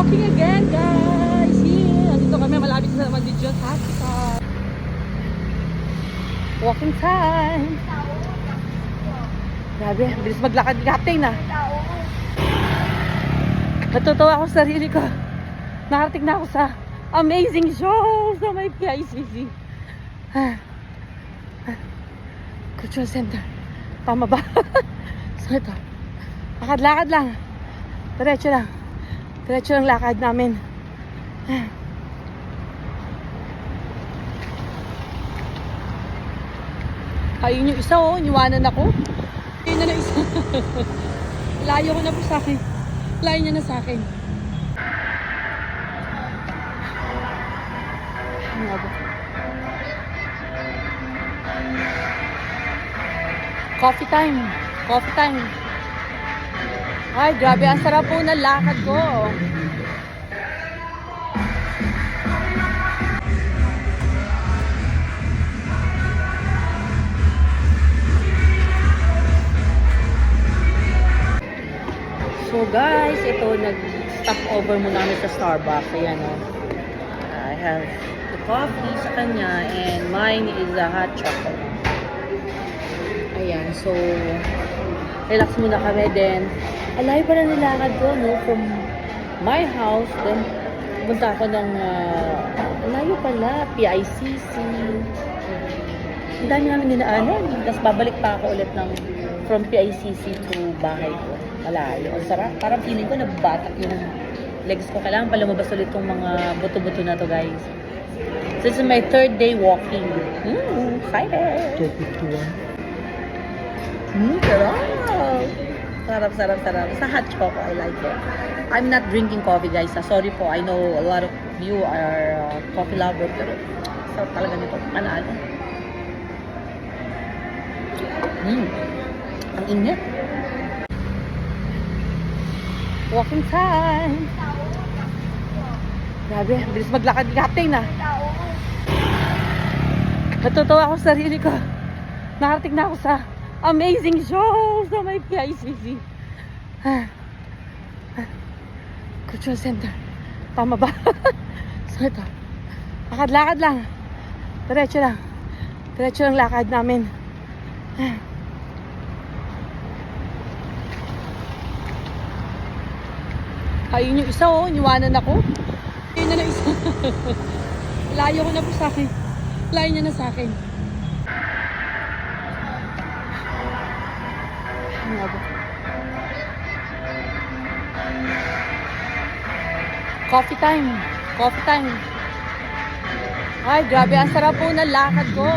Walking again, guys. Here. Dito kami malapit sa Mandidjot Hospital. Walking time. Grabe, bilis maglakad ni Captain ah. Natutuwa ako sa sarili ko. Nakarating na ako sa amazing show sa may PICC. Cultural Center. Tama ba? So ito. Lakad-lakad lang. Diretso lang. Diretso lang lakad namin. Ayun yung isa oh. Iniwanan ako. Ayun na yung isa. Layo ko na po sa akin. Layo niya na sa akin. Ano ba? Coffee time. Coffee time. Ay, grabe. Ang sarap po ng lakad ko. So guys, ito nag-stop over muna kami sa Starbucks. Ayan o. I have the coffee sa kanya and mine is a hot chocolate. Ayan, so relax muna kami. Then, alay pa na nilakad ko, no? From my house, then pumunta ako ng layo pala, PICC. Ang dami namin ninaanan. Tapos babalik pa ako ulit ng from PICC to bahay ko. Malayo. Ang sarap. Parang feeling ko nababatak yung legs ko. Kailangan pa lumabas ulit tong mga buto-buto na to, guys. So, this is my third day walking. Excited! 251. Sarap. Sarap. Sa hot choco, I like it. I'm not drinking coffee, guys. Sorry po. I know a lot of you are coffee lover, pero sarap talaga nito. Panalo. Ang init. Walking time. Grabe, bilis maglakad ni Captain ah. Natutuwa ako sa sarili ko. Nakarating na ako sa amazing show sa may PICC. Cultural Center. Tama ba? So ito. Lakad-lakad lang. Diretso lang. Diretso lang lakad namin. Ayun yung isa oh. Iniwanan ako. Ayun na yung isa. Layo ko na po sa akin. Layo niya na sa akin. Ano ba? Coffee time. Coffee time. Ay, grabe. Ang sarap po ng lakad ko.